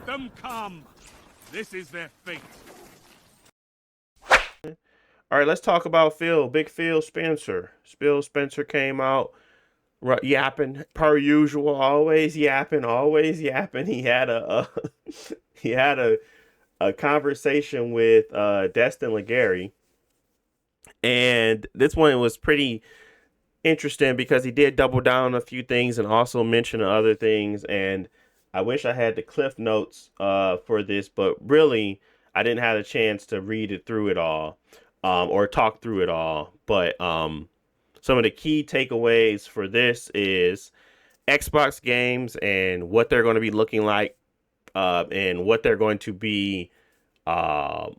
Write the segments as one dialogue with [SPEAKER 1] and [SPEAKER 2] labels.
[SPEAKER 1] them come. This is their fate.
[SPEAKER 2] All right, let's talk about Phil. Big Phil Spencer. Phil Spencer came out yapping per usual, always yapping, always yapping. He had a he had a conversation with Destin Legarie, and this one was pretty interesting because he did double down on a few things and also mention other things. And I wish I had the cliff notes for this, but really I didn't have a chance to read it through it all or talk through it all. But some of the key takeaways for this is Xbox games and what they're going to be looking like and what they're going to be uh,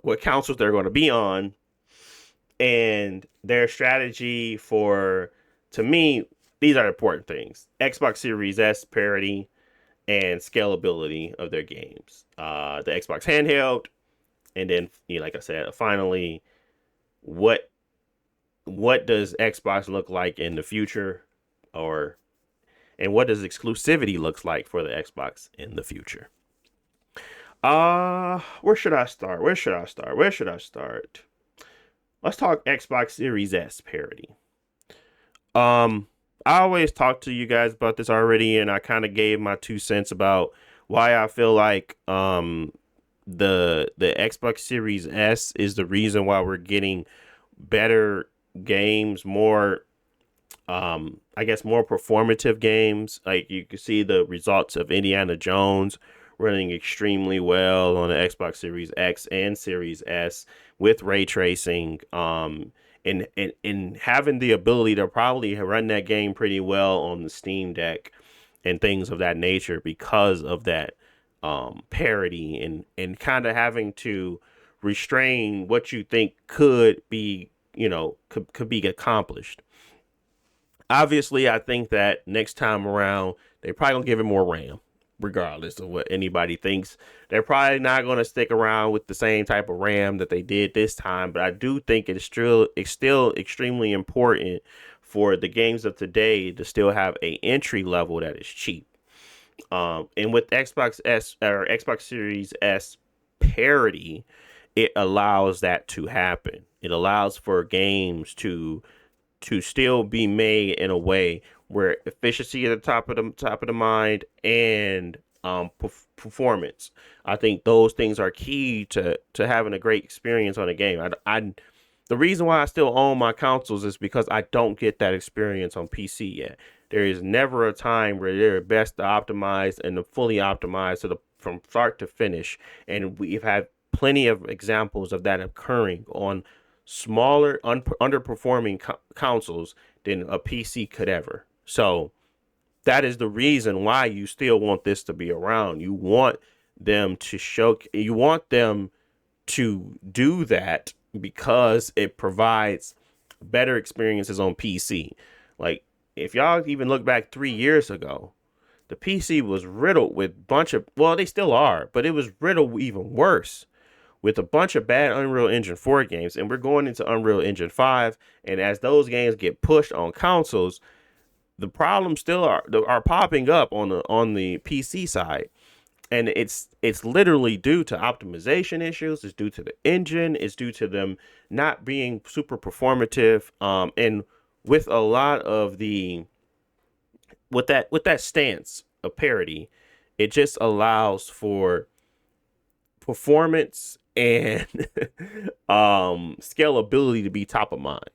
[SPEAKER 2] what consoles they're going to be on and their strategy for, to me, these are important things. Xbox Series S parity and scalability of their games. The Xbox handheld, and then, like I said, finally, what does Xbox look like in the future, and what does exclusivity looks like for the Xbox in the future? Where should I start? Let's talk Xbox Series S parity. I always talk to you guys about this already, and I kind of gave my 2 cents about why I feel like the Xbox Series S is the reason why we're getting better games, more I guess more performative games. Like you can see the results of Indiana Jones running extremely well on the Xbox Series X and Series S with ray tracing. And having the ability to probably run that game pretty well on the Steam Deck and things of that nature because of that parity and kind of having to restrain what you think could be, could be accomplished. Obviously, I think that next time around, they're probably going to give it more RAM, regardless of what anybody thinks. They're probably not going to stick around with the same type of RAM that they did this time, but I do think it's still extremely important for the games of today to still have a entry level that is cheap. And with Xbox S or Xbox Series S parity, it allows that to happen. It allows for games to still be made in a way where efficiency at the top of the mind and performance. I think those things are key to having a great experience on a game. The reason why I still own my consoles is because I don't get that experience on PC yet. There is never a time where they're best optimized and fully optimized from start to finish, and we've had plenty of examples of that occurring on smaller, underperforming consoles than a PC could ever. So that is the reason why you still want this to be around. You want them to do that because it provides better experiences on PC. Like if y'all even look back 3 years ago, the PC was riddled with well, they still are, but it was riddled even worse with a bunch of bad Unreal Engine 4 games, and we're going into Unreal Engine 5, and as those games get pushed on consoles, the problems still are popping up on the PC side. And it's literally due to optimization issues, it's due to the engine, it's due to them not being super performative, and with a lot of with that stance of parity, it just allows for performance and scalability to be top of mind.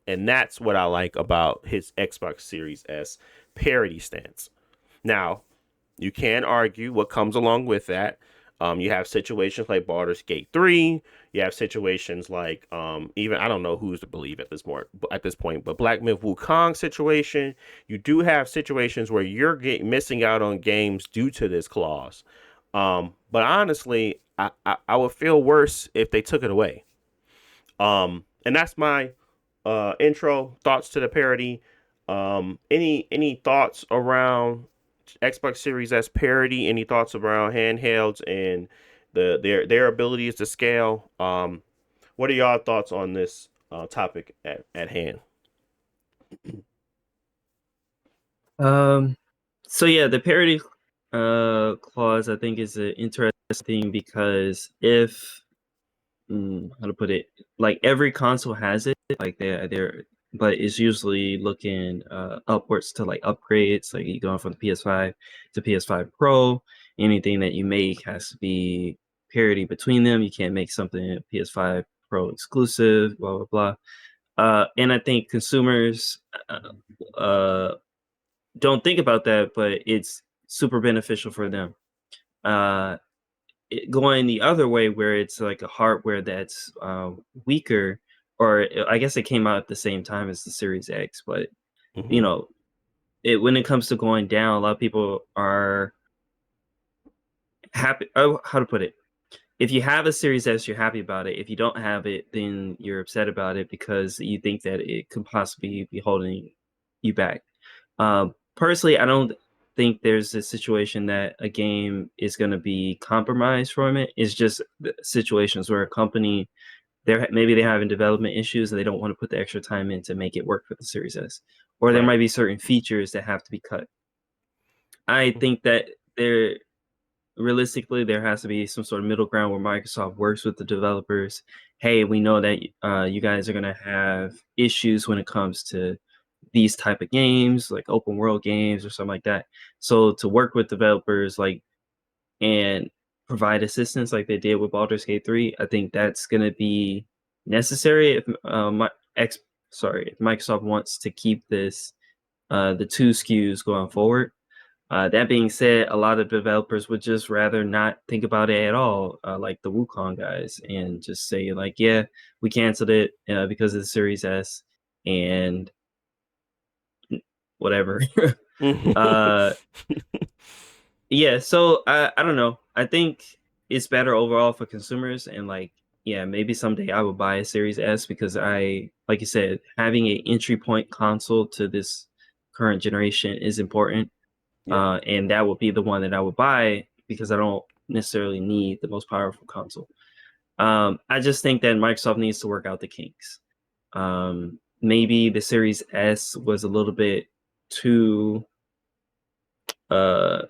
[SPEAKER 2] And that's what I like about his Xbox Series S parity stance. Now, you can argue what comes along with that. You have situations like Baldur's Gate 3. You have situations like even I don't know who's to believe at this point, but Black Myth Wukong situation. You do have situations where you're missing out on games due to this clause. But honestly, I would feel worse if they took it away. And that's my intro thoughts to the parody. Any thoughts around Xbox Series S parity? Any thoughts around handhelds and their abilities to scale? What are y'all thoughts on this topic at hand?
[SPEAKER 3] So yeah, the parity clause I think is an interesting thing because if how to put it, like every console has it, like they're but it's usually looking upwards to like upgrades, like you going from the PS5 to PS5 Pro. Anything that you make has to be parity between them. You can't make something PS5 Pro exclusive, blah blah blah. And I think consumers uh, uh, don't think about that, but it's super beneficial for them. Uh, Going the other way where it's like a hardware that's weaker, or I guess it came out at the same time as the Series X, but you
[SPEAKER 2] Hmm.
[SPEAKER 3] know, when it comes to going down, a lot of people are happy. Oh, how to put it? If you have a Series S, you're happy about it. If you don't have it, then you're upset about it because you think that it could possibly be holding you back. Personally, I don't think there's a situation that a game is going to be compromised from it. It's just situations where a company maybe they're having development issues and they don't want to put the extra time in to make it work for the Series S, or there
[SPEAKER 2] Right.
[SPEAKER 3] might be certain features that have to be cut. I
[SPEAKER 2] Hmm.
[SPEAKER 3] think that there realistically there has to be some sort of middle ground where Microsoft works with the developers. Hey, we know that you guys are going to have issues when it comes to these type of games, like open world games or something like that. So to work with developers like and provide assistance like they did with Baldur's Gate 3, I think that's going to be necessary if X if Microsoft wants to keep this the two SKUs going forward. That being said, a lot of developers would just rather not think about it at all, like the Wukong guys, and just say like, "Yeah, we canceled it because of the Series S," and whatever. uh, yeah, so I don't know. I think it's better overall for consumers, and like, yeah, maybe someday I will buy a Series S because like you said, having an entry point console to this current generation is important.
[SPEAKER 2] Yeah.
[SPEAKER 3] And that would be the one that I would buy because I don't necessarily need the most powerful console. I just think that Microsoft needs to work out the kinks. Maybe the Series S was a little bit too uh,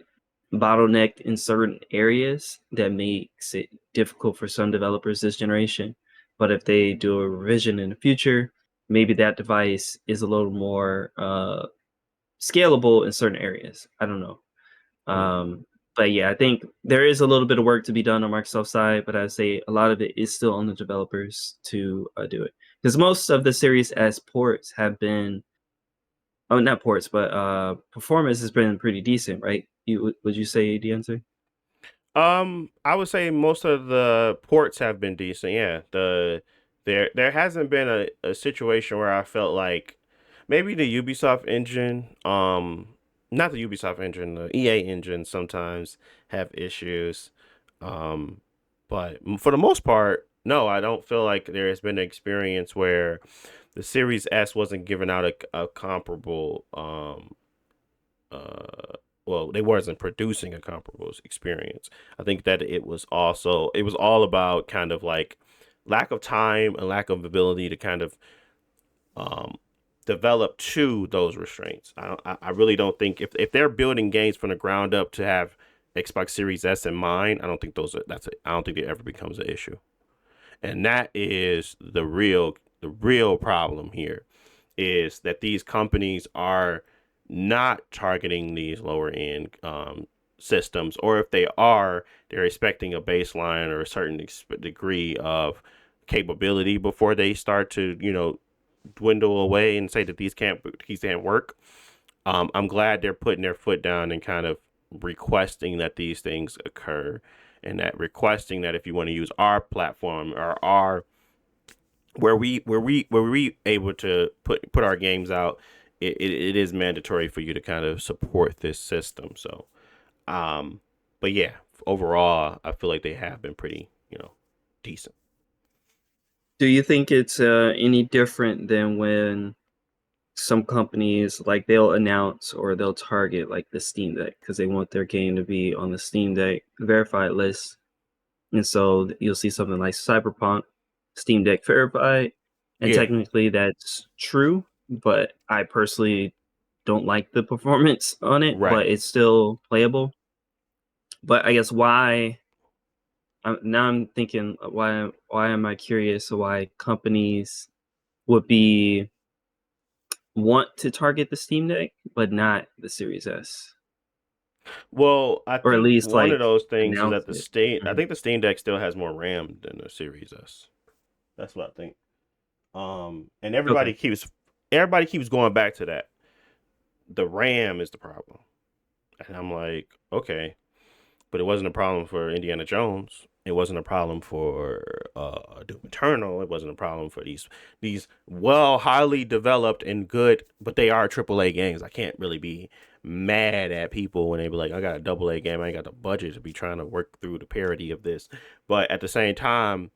[SPEAKER 3] bottlenecked in certain areas that makes it difficult for some developers this generation. But if they do a revision in the future, maybe that device is a little more scalable in certain areas. I don't know.
[SPEAKER 2] Mm.
[SPEAKER 3] Um, but yeah, I think there is a little bit of work to be done on Microsoft's side, but I'd say a lot of it is still on the developers to do it. Because most of the Series S ports have been, oh, not ports, but performance has been pretty decent, right? Would you say, DNC?
[SPEAKER 2] I would say most of the ports have been decent. Yeah, there hasn't been a situation where I felt like maybe the Ubisoft engine, not the Ubisoft engine, the EA engine sometimes have issues. Um, but for the most part, no, I don't feel like there has been an experience where the Series S wasn't giving out a comparable uh well, they wasn't producing a comparable experience. I think that it was all about kind of like lack of time and lack of ability to kind of um develop to those restraints. I really don't think if they're building games from the ground up to have Xbox Series S in mind, I don't think I don't think it ever becomes an issue. And that is the real problem here is that these companies are not targeting these lower end systems, or if they are, they're expecting a baseline or a certain degree of capability before they start to, dwindle away and say that these can't work. I'm glad they're putting their foot down and kind of requesting that these things occur, and that requesting that if you want to use our platform or our where we able to put our games out, it is mandatory for you to kind of support this system. So, um, but yeah, overall, I feel like they have been pretty, decent.
[SPEAKER 3] Do you think it's any different than when some companies like they'll announce or they'll target like the Steam Deck because they want their game to be on the Steam Deck verified list? And so you'll see something like Cyberpunk, Steam Deck verified, and
[SPEAKER 2] Yeah,
[SPEAKER 3] technically that's true, but I personally don't like the performance on it,
[SPEAKER 2] right.
[SPEAKER 3] but it's still playable. But I guess why now I'm thinking why am I curious why companies would be want to target the Steam Deck but not the Series S,
[SPEAKER 2] Well, I
[SPEAKER 3] or at
[SPEAKER 2] think
[SPEAKER 3] least
[SPEAKER 2] one of
[SPEAKER 3] like
[SPEAKER 2] those things is
[SPEAKER 3] announce
[SPEAKER 2] that
[SPEAKER 3] it.
[SPEAKER 2] I
[SPEAKER 3] Mhm.
[SPEAKER 2] think the Steam Deck still has more RAM than the Series S. That's what I think. And
[SPEAKER 3] Okay.
[SPEAKER 2] everybody keeps going back to that. The RAM is the problem. And I'm like, okay, but it wasn't a problem for Indiana Jones. It wasn't a problem for Doom Eternal. It wasn't a problem for these well highly developed and good, but they are AAA games. I can't really be mad at people when they be like, I got a double A game. I ain't got the budget to be trying to work through the parity of this. But at the same time,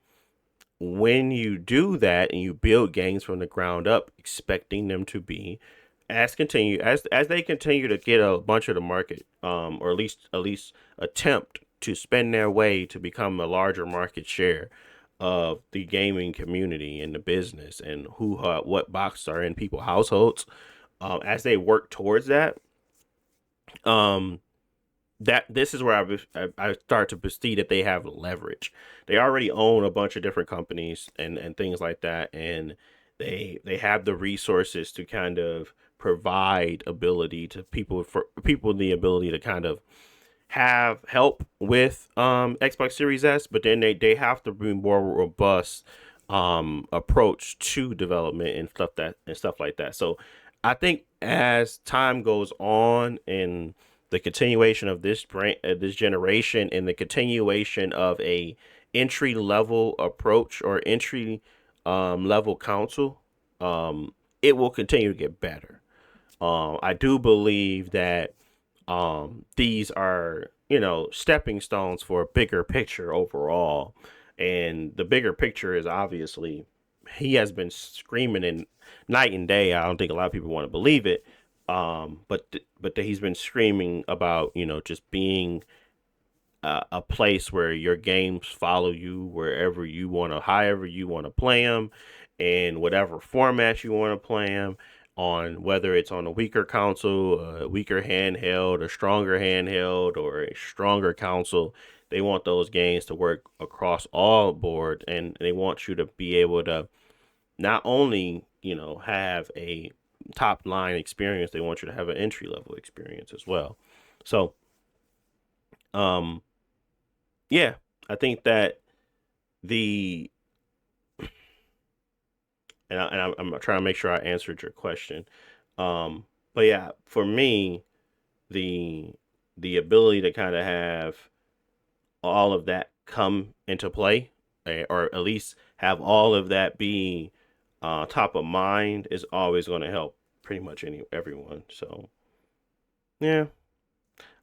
[SPEAKER 2] when you do that and you build games from the ground up, expecting them to be as they continue to get a bunch of the market, or at least attempt to spend their way to become a larger market share of the gaming community and the business and what boxes are in people's households, as they work towards that, um, that this is where I start to see that they have leverage. They already own a bunch of different companies and things like that, and they have the resources to kind of provide ability to people for people the ability to kind of have help with Xbox Series S, but then they have to be more robust approach to development and stuff like that. So I think as time goes on and the continuation of this generation and the continuation of a entry level approach or entry level console, it will continue to get better. I do believe that these are, stepping stones for a bigger picture overall. And the bigger picture is obviously he has been screaming in night and day. I don't think a lot of people want to believe it. But that he's been screaming about, just being a place where your games follow you wherever you want to, however you want to play them, in whatever format you want to play them, on whether it's on a weaker console, a weaker handheld, a stronger handheld, or a stronger console. They want those games to work across all board, and they want you to be able to not only, have a top line experience, they want you to have an entry level experience as well. So, um, yeah, I think that the I'm trying to make sure I answered your question. Um, but yeah, for me, the the ability to kind of have all of that come into play, or at least have all of that be top of mind, is always going to help pretty much everyone. So yeah,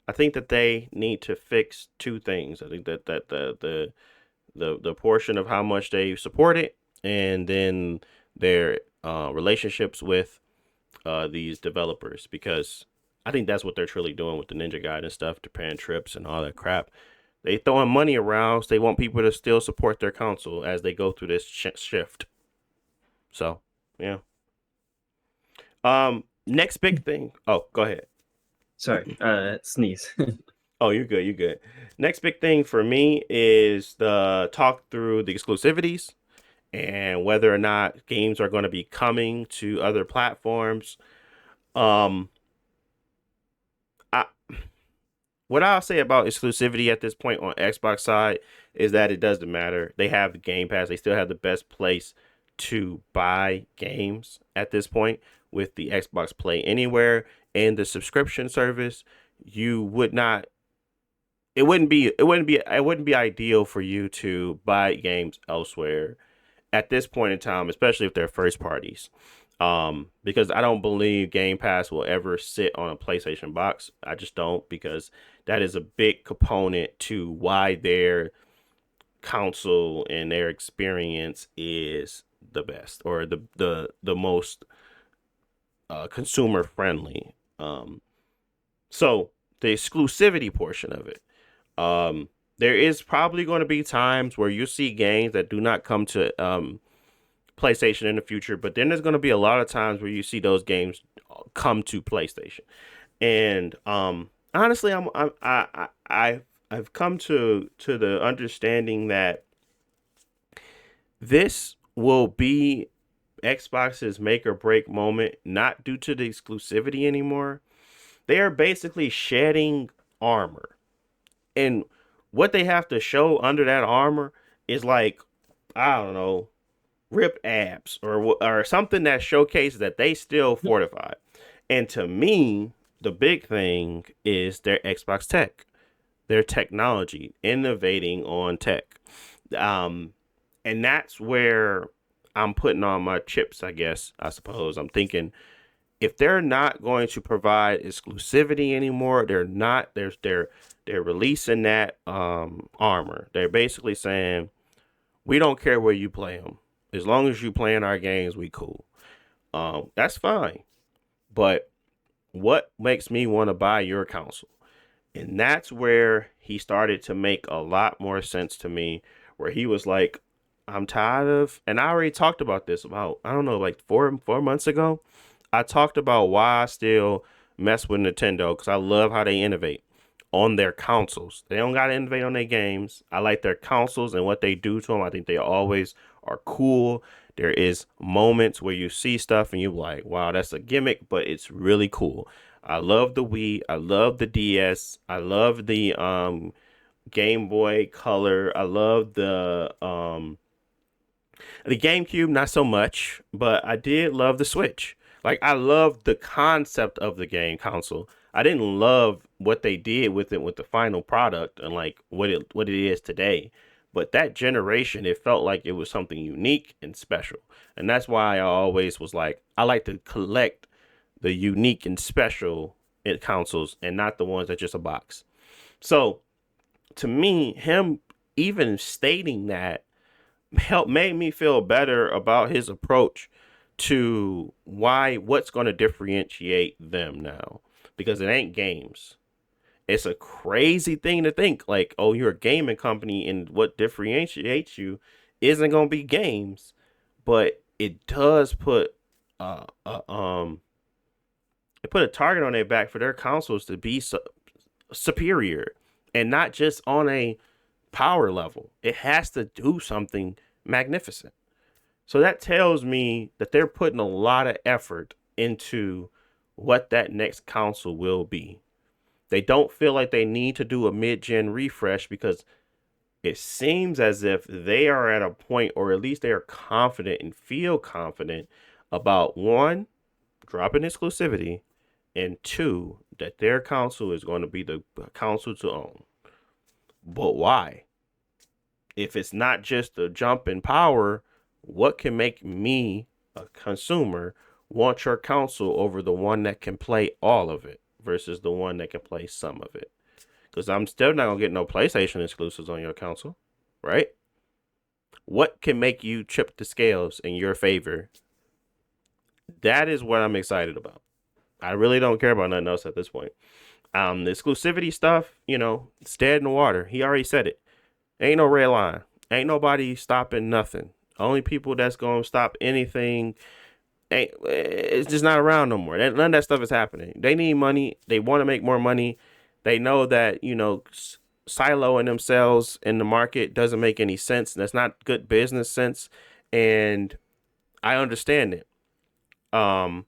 [SPEAKER 2] I think that they need to fix two things. I think that the portion of how much they support it, and then their relationships with these developers, because I think that's what they're truly doing with the Ninja Guide and stuff, Japan trips and all that crap. They throwing money around. So they want people to still support their console as they go through this shift. So yeah. Next big thing. Oh, go ahead.
[SPEAKER 3] Sorry, sneeze.
[SPEAKER 2] Oh, you're good. You're good. Next big thing for me is the talk through the exclusivities and whether or not games are going to be coming to other platforms. Um, I, what I'll say about exclusivity at this point on Xbox side is that it doesn't matter. They have the Game Pass. They still have the best place to buy games at this point with the Xbox Play Anywhere and the subscription service. You would not. It wouldn't be ideal for you to buy games elsewhere at this point in time, especially if they're first parties. Because I don't believe Game Pass will ever sit on a PlayStation box. I just don't, because that is a big component to why their console and their experience is the best, or the most consumer friendly. So the exclusivity portion of it. There is probably going to be times where you see games that do not come to PlayStation in the future, but then there's going to be a lot of times where you see those games come to PlayStation. And honestly, I've come to the understanding that this will be Xbox's make or break moment, not due to the exclusivity anymore. They are basically shedding armor. And what they have to show under that armor is like, I don't know, ripped abs or something that showcases that they still fortified. And to me, the big thing is their Xbox tech, their technology, innovating on tech. Um, and that's where I'm putting on my chips, I guess, I suppose. I'm thinking if they're not going to provide exclusivity anymore, they're releasing that armor. They're basically saying we don't care where you play them, as long as you playing our games, we cool. That's fine. But what makes me want to buy your console? And that's where he started to make a lot more sense to me, where he was like, I'm tired of, and I already talked about this about, I don't know, like four months ago. I talked about why I still mess with Nintendo because I love how they innovate on their consoles. They don't got to innovate on their games. I like their consoles and what they do to them. I think they always are cool. There is moments where you see stuff and you're like, wow, that's a gimmick, but it's really cool. I love the Wii. I love the DS. I love the Game Boy Color. I love the GameCube, not so much, but I did love the Switch. Like I love the concept of the game console. I didn't love what they did with it with the final product and like what it is today. But that generation, it felt like it was something unique and special. And that's why I always was like, I like to collect the unique and special consoles and not the ones that just a box. So to me, him even stating that helped made me feel better about his approach to what's going to differentiate them now, because it ain't games. It's a crazy thing to think like, oh, you're a gaming company and what differentiates you isn't going to be games, but it does put uh, uh um it put a target on their back for their consoles to be superior, and not just on a power level. It has to do something magnificent. So that tells me that they're putting a lot of effort into what that next console will be. They don't feel like they need to do a mid-gen refresh because it seems as if they are at a point, or at least they are confident and feel confident about one, dropping exclusivity, and two, that their console is going to be the console to own. But why? If it's not just a jump in power, what can make me, a consumer, want your console over the one that can play all of it versus the one that can play some of it? Because I'm still not going to get no PlayStation exclusives on your console, right? What can make you tip the scales in your favor? That is what I'm excited about. I really don't care about nothing else at this point. The exclusivity stuff, it's dead in the water. He already said it. Ain't no red line. Ain't nobody stopping nothing. Only people that's going to stop anything, it's just not around no more. None of that stuff is happening. They need money. They want to make more money. They know that, siloing themselves in the market doesn't make any sense. That's not good business sense. And I understand it. That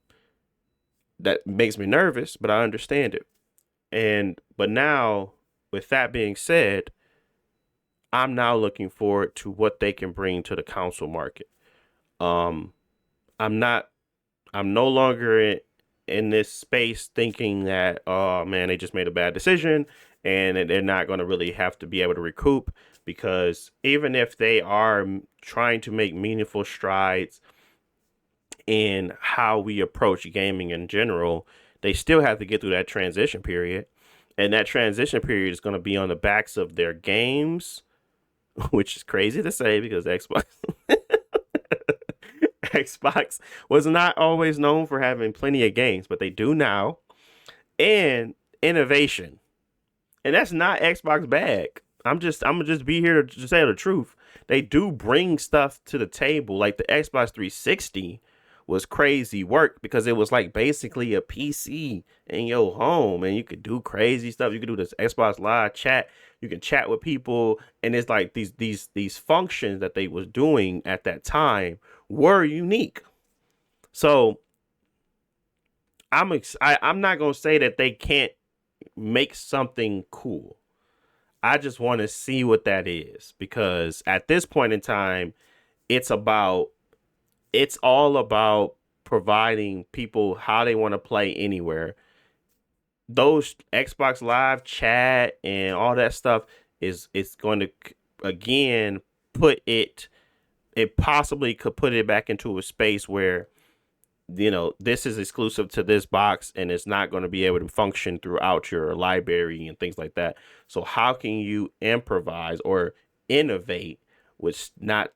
[SPEAKER 2] makes me nervous, but I understand it. But now, with that being said, I'm now looking forward to what they can bring to the console market. Um, I'm not. I'm no longer in this space thinking that, oh man, they just made a bad decision and they're not going to really have to be able to recoup, because even if they are trying to make meaningful strides in how we approach gaming in general, they still have to get through that transition period. And that transition period is going to be on the backs of their games, which is crazy to say because Xbox was not always known for having plenty of games, but they do now, and innovation. And that's not Xbox bag. I'm gonna just be here to say the truth. They do bring stuff to the table, like the Xbox 360 was crazy work because it was like basically a PC in your home, and you could do crazy stuff. You could do this Xbox Live chat. You can chat with people, and it's like these functions that they was doing at that time were unique. So I'm not gonna say that they can't make something cool. I just want to see what that is, because at this point in time, it's about it's all about providing people how they want to play anywhere. Those Xbox Live chat and all that stuff is it's going to again put it possibly could put it back into a space where, this is exclusive to this box and it's not going to be able to function throughout your library and things like that. So how can you improvise or innovate with not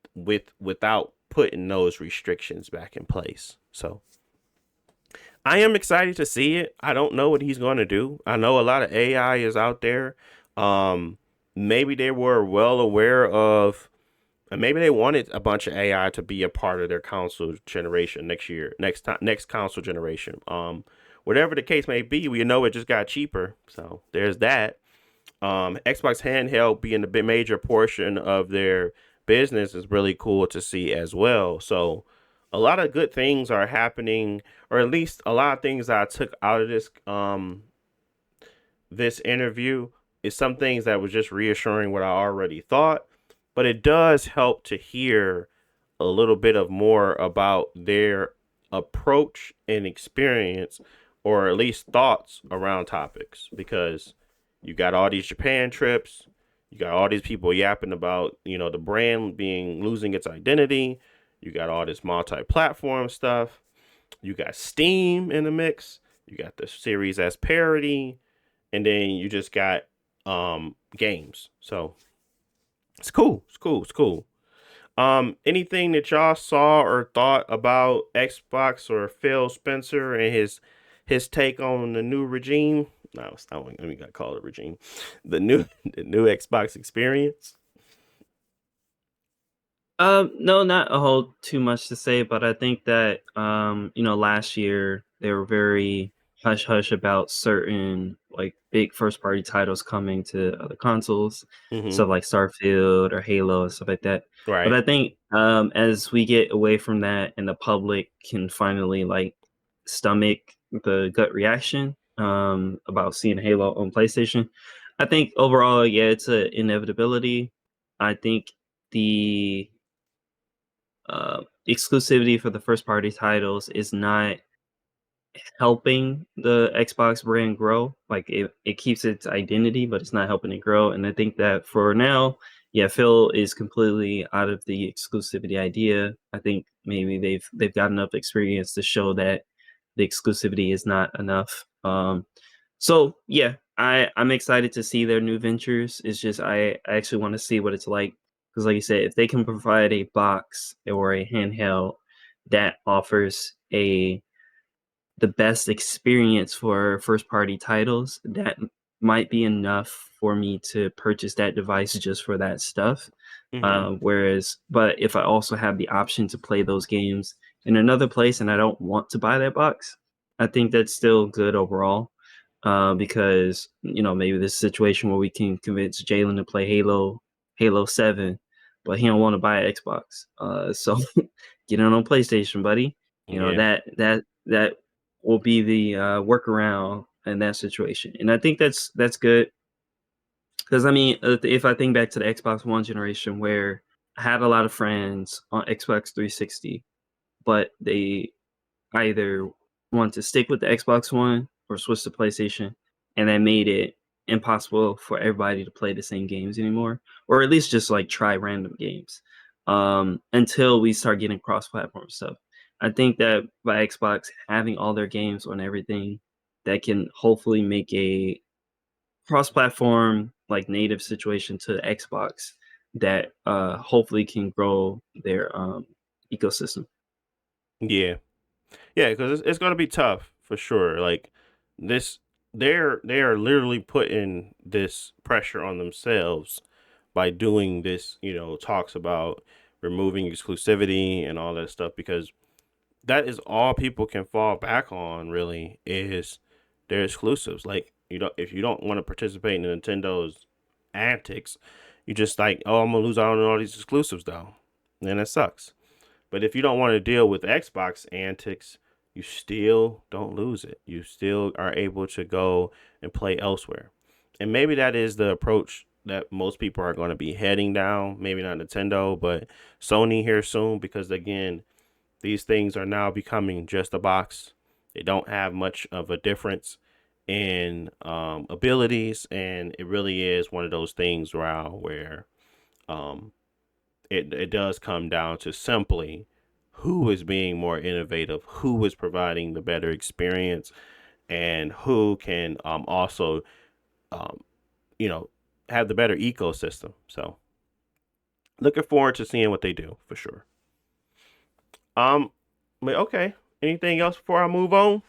[SPEAKER 2] without putting those restrictions back in place? So I am excited to see it. I don't know what he's going to do. I know a lot of AI is out there. Um, Maybe they were well aware of, and maybe they wanted a bunch of AI to be a part of their console generation next year, next console generation. Whatever the case may be, we know it just got cheaper. So there's that. Xbox handheld being a big major portion of their business is really cool to see as well. So a lot of good things are happening, or at least a lot of things that I took out of this interview is some things that was just reassuring what I already thought, but it does help to hear a little bit of more about their approach and experience, or at least thoughts around topics, because you got all these Japan trips, you got all these people yapping about, the brand being losing its identity, you got all this multi-platform stuff, you got Steam in the mix, you got the Series S parity, and then you just got games. So it's cool. It's cool. It's cool. Anything that y'all saw or thought about Xbox or Phil Spencer and his take on the new regime? No, it's not. Let me gotta call it regime. The new the new Xbox experience.
[SPEAKER 3] No, not a whole too much to say, but I think that last year they were very hush hush about certain like big first party titles coming to other consoles,
[SPEAKER 2] Mm-hmm.
[SPEAKER 3] stuff like Starfield or Halo and stuff like that. But
[SPEAKER 2] Right.
[SPEAKER 3] I think as we get away from that and the public can finally like stomach the gut reaction about seeing Halo on PlayStation, I think overall, yeah, it's an inevitability. I think the exclusivity for the first party titles is not helping the Xbox brand grow. Like it keeps its identity, but it's not helping it grow. And I think that for now, yeah, Phil is completely out of the exclusivity idea. I think maybe they've got enough experience to show that the exclusivity is not enough. So yeah, I'm excited to see their new ventures. It's just I actually want to see what it's like, because like you said, if they can provide a box or a handheld that offers a the best experience for first party titles, that might be enough for me to purchase that device just for that stuff.
[SPEAKER 2] Mm-hmm.
[SPEAKER 3] But if I also have the option to play those games in another place and I don't want to buy that box, I think that's still good overall. Because maybe this situation where we can convince Jalen to play Halo 7, but he don't want to buy an Xbox. So get it on PlayStation, buddy.
[SPEAKER 2] Yeah.
[SPEAKER 3] That will be the workaround in that situation, and I think that's good. Because I mean, if I think back to the Xbox One generation, where I had a lot of friends on Xbox 360, but they either want to stick with the Xbox One or switch to PlayStation, and that made it impossible for everybody to play the same games anymore, or at least just like try random games until we start getting cross-platform stuff. I think that by Xbox having all their games on everything, that can hopefully make a cross-platform like native situation to Xbox that hopefully can grow their ecosystem.
[SPEAKER 2] Yeah. Yeah, because it's gonna be tough for sure. Like this, they are literally putting this pressure on themselves by doing this. Talks about removing exclusivity and all that stuff, because that is all people can fall back on really is their exclusives. Like you don't if you don't want to participate in Nintendo's antics, you just like, oh, I'm gonna lose out on all these exclusives though. And it sucks. But if you don't want to deal with Xbox antics, you still don't lose it. You still are able to go and play elsewhere. And maybe that is the approach that most people are going to be heading down. Maybe not Nintendo, but Sony here soon, because again, these things are now becoming just a box. They don't have much of a difference in abilities, and it really is one of those things where um, it does come down to simply who is being more innovative, who is providing the better experience, and who can also um, you know have the better ecosystem. So looking forward to seeing what they do for sure. Um, but okay. Anything else before I move on?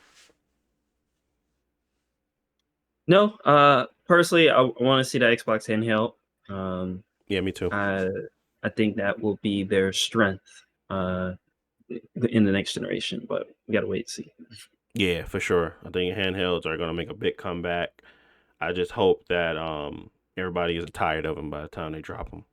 [SPEAKER 3] No, personally, I want to see the Xbox handheld. Um,
[SPEAKER 2] Yeah, me too.
[SPEAKER 3] I I think that will be their strength in the next generation, but we gotta wait and see.
[SPEAKER 2] Yeah, for sure. I think handhelds are gonna make a big comeback. I just hope that everybody isn't tired of them by the time they drop them.